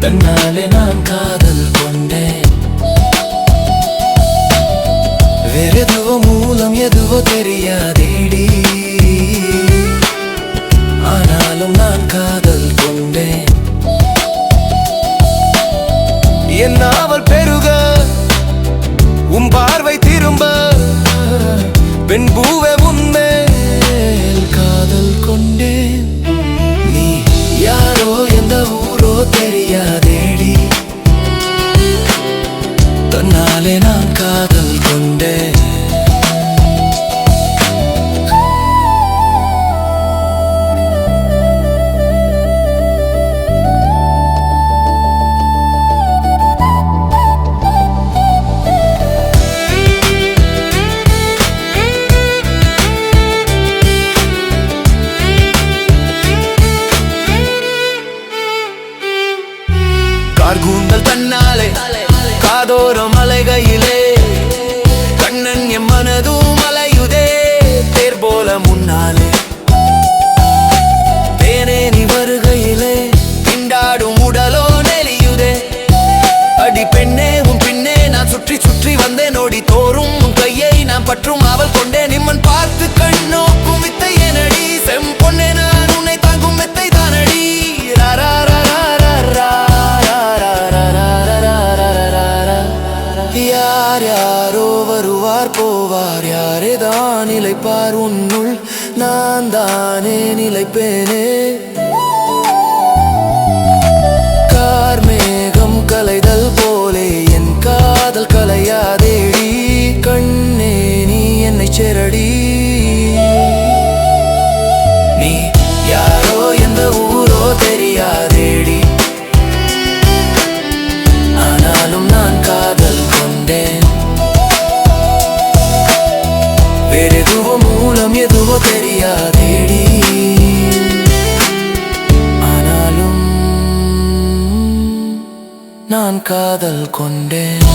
தன்னாலே நான் காதல் கொண்டேன். வேறெதுவோ மூலம் எதுவோ தெரியாதேடி, ஆனாலும் நான் காதல் கொண்டேன். என் நாவல் பெருக உன் பார்வை திரும்ப, பெண் பூவே உன்மேல் காதல் கொண்டேன். நீ யாரோ எந்த ஊரோ தெரியாதேடி, தன்னாலே நான் காதல் கொண்டேன். கார்கூந்தல் தன்னாலே காதோரம் அலைகையிலே, கண்ணன் எம் மனதும் அலையுதே தேர் போல முன்னாலே. தேனே நீ வருகையிலே திண்டாடும் உடலோ நெளியுதே. அடி பெண்ணே உன் பின்னே நான் சுற்றி சுற்றி வந்தேன், நோடி தோறும் உன் கையை நான் பற்றும் ஆவல் கொண்டேன். நிம்மன் பார்த்து கண்ணோக்கும் வித்தை எனடி, செம்பொன்னே நான் உன்னை தாங்கும் மெத்தை தானடி. யார் யாரோ வருவார் போவார், யாரேதான் நிலைப்பார் உன்னுள், நான் தானே நிலைப்பேனே. கார்மேகம் கலைதல் போலே என் காதல் கலையாதேடி, கண்ணே நீ என்னை சேரடி. நீ யாரோ எந்த ஊரோ தெரியாதேடி, ஆனாலும் நான் காதல் கொண்டேன். வேறெதுவோ மூலம் எதுவோ தெரியாதேடி, ஆனாலும் நான் காதல் கொண்டேன்.